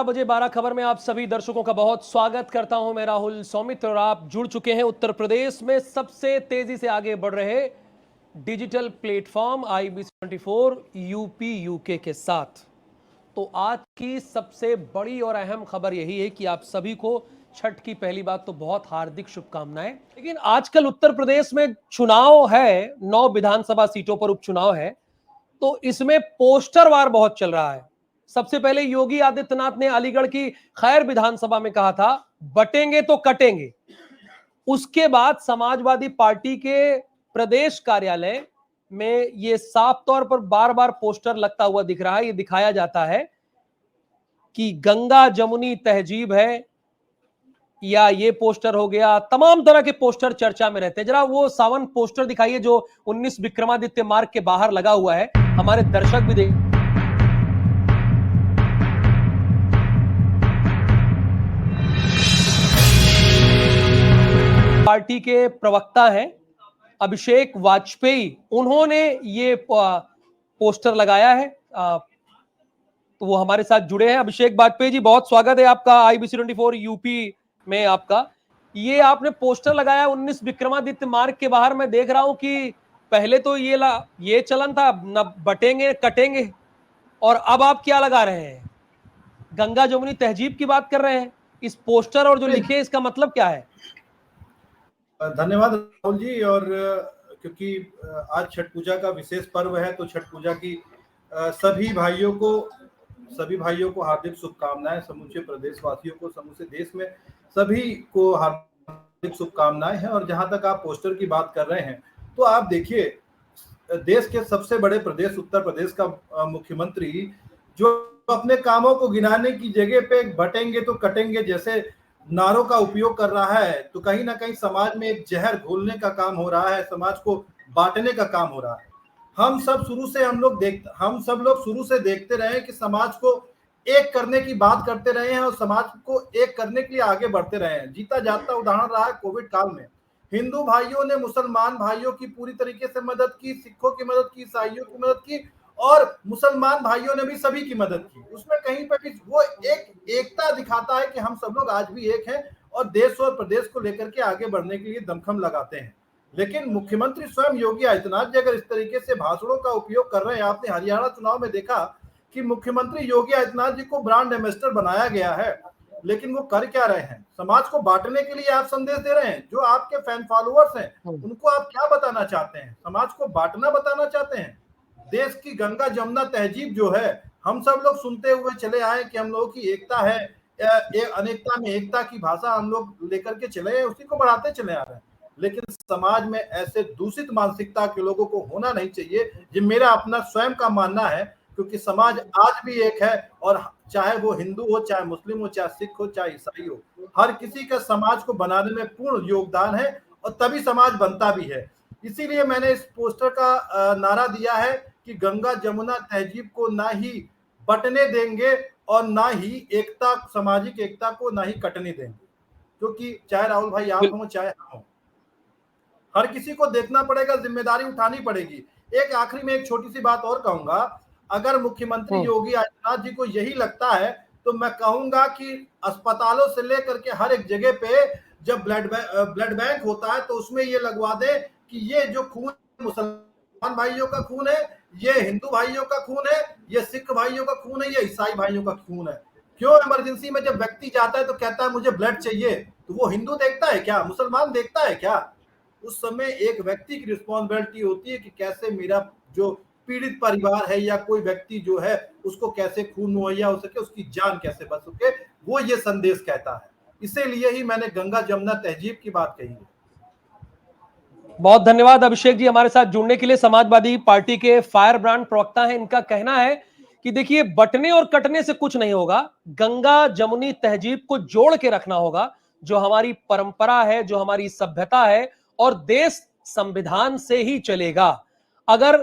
बजे 12 खबर में आप सभी दर्शकों का बहुत स्वागत करता हूं। मैं राहुल सौमित्र और आप जुड़ चुके हैं उत्तर प्रदेश में सबसे तेजी से आगे बढ़ रहे digital platform IBC24 UP UK के साथ। तो आज की सबसे बड़ी और अहम खबर यही है कि आप सभी को छठ की पहली बात तो बहुत हार्दिक शुभकामनाएं। लेकिन आजकल उत्तर प्रदेश में चुनाव है, 9 विधानसभा सीटों पर उपचुनाव है, तो इसमें पोस्टर वार बहुत चल रहा है। सबसे पहले योगी आदित्यनाथ ने अलीगढ़ की खैर विधानसभा में कहा था बटेंगे तो कटेंगे। उसके बाद समाजवादी पार्टी के प्रदेश कार्यालय में यह साफ तौर पर बार बार पोस्टर लगता हुआ दिख रहा है। यह दिखाया जाता है कि गंगा जमुनी तहजीब है, या ये पोस्टर हो गया, तमाम तरह के पोस्टर चर्चा में रहते हैं। जरा वो सावन पोस्टर दिखाइए जो 19 विक्रमादित्य मार्ग के बाहर लगा हुआ है, हमारे दर्शक भी देख। पार्टी के प्रवक्ता हैं अभिषेक वाजपेयी, उन्होंने ये पोस्टर लगाया है। तो वो हमारे साथ जुड़े हैं। अभिषेक वाजपेयी जी, बहुत स्वागत है आपका IBC24 यूपी में। आपका ये आपने पोस्टर लगाया 19 विक्रमादित्य मार्ग के बाहर। मैं देख रहा हूं कि पहले तो ये चलन था न बटेंगे कटेंगे, और अब आप क्या लगा रहे हैं? गंगा जमुनी तहजीब की बात कर रहे हैं। इस पोस्टर और जो लिखे इसका मतलब क्या है? धन्यवाद राहुल जी। और क्योंकि आज छठ पूजा का विशेष पर्व है, तो छठ पूजा की सभी भाइयों को हार्दिक शुभकामनाएं। समूचे प्रदेशवासियों को, समूचे देश में सभी को हार्दिक शुभकामनाएं हैं। और जहां तक आप पोस्टर की बात कर रहे हैं, तो आप देखिए, देश के सबसे बड़े प्रदेश उत्तर प्रदेश का मुख्यमंत्री जो अपने कामों को गिनाने की जगह पे बटेंगे तो कटेंगे जैसे नारों का उपयोग कर रहा है, तो कहीं ना कहीं समाज में एक जहर घोलने का काम हो रहा है, समाज को बांटने का काम हो रहा है। हम सब लोग शुरू से देखते रहे कि समाज को एक करने की बात करते रहे हैं और समाज को एक करने के लिए आगे बढ़ते रहे हैं। जीता जाता उदाहरण रहा है कोविड काल में। हिंदू भाइयों ने मुसलमान भाइयों की पूरी तरीके से मदद की, सिखों की मदद की, ईसाइयों की मदद की, और मुसलमान भाइयों ने भी सभी की मदद की। उसमें कहीं पर भी वो एक एकता दिखाता है कि हम सब लोग आज भी एक हैं और देश और प्रदेश को लेकर के आगे बढ़ने के लिए दमखम लगाते हैं। लेकिन मुख्यमंत्री स्वयं योगी आदित्यनाथ जी अगर इस तरीके से भाषणों का उपयोग कर रहे हैं, आपने हरियाणा चुनाव में देखा कि मुख्यमंत्री योगी आदित्यनाथ जी को ब्रांड एम्बेसडर बनाया गया है, लेकिन वो कर क्या रहे हैं? समाज को बांटने के लिए आप संदेश दे रहे हैं। जो आपके फैन फॉलोअर्स हैं उनको आप क्या बताना चाहते हैं? समाज को बांटना बताना चाहते हैं? देश की गंगा जमुना तहजीब जो है, हम सब लोग सुनते हुए चले आए कि हम लोगों की एकता है, अनेकता में एकता की भाषा हम लोग लेकर के चले, उसी को बढ़ाते चले आ रहे हैं। लेकिन समाज में ऐसे दूषित मानसिकता के लोगों को होना नहीं चाहिए, ये मेरा अपना स्वयं का मानना है। क्योंकि समाज आज भी एक है, और चाहे वो हिंदू हो, चाहे मुस्लिम हो, चाहे सिख हो, चाहे ईसाई हो, हर किसी का समाज को बनाने में पूर्ण योगदान है, और तभी समाज बनता भी है। इसीलिए मैंने इस पोस्टर का नारा दिया है कि गंगा जमुना तहजीब को ना ही बटने देंगे और ना ही एकता, सामाजिक एकता को ना ही कटने देंगे। क्योंकि चाहे राहुल भाई आप हो, चाहे हम हो, हर किसी को देखना पड़ेगा, जिम्मेदारी उठानी पड़ेगी। एक आखिरी में एक छोटी सी बात और कहूंगा, अगर मुख्यमंत्री योगी आदित्यनाथ जी को यही लगता है, तो मैं कहूंगा कि अस्पतालों से लेकर के हर एक जगह पे जब ब्लड बैंक होता है, तो उसमें ये लगवा दे कि ये जो खून मुसलमान भाइयों का खून है, ये हिंदू भाइयों का खून है, ये सिख भाइयों का खून है, ये ईसाई भाइयों का खून है। क्यों इमरजेंसी में जब व्यक्ति जाता है तो कहता है मुझे ब्लड चाहिए, तो वो हिंदू देखता है क्या? मुसलमान देखता है क्या? उस समय एक व्यक्ति की रिस्पॉन्सिबिलिटी होती है कि कैसे मेरा जो पीड़ित परिवार है या कोई व्यक्ति जो है उसको कैसे खून मुहैया हो सके, उसकी जान कैसे बच सके, वो ये संदेश कहता है। इसीलिए ही मैंने गंगा जमुना तहजीब की बात कही है। बहुत धन्यवाद अभिषेक जी हमारे साथ जुड़ने के लिए। समाजवादी पार्टी के फायर ब्रांड प्रवक्ता हैं। इनका कहना है कि देखिए, बटने और कटने से कुछ नहीं होगा, गंगा जमुनी तहजीब को जोड़ के रखना होगा, जो हमारी परंपरा है, जो हमारी सभ्यता है, और देश संविधान से ही चलेगा। अगर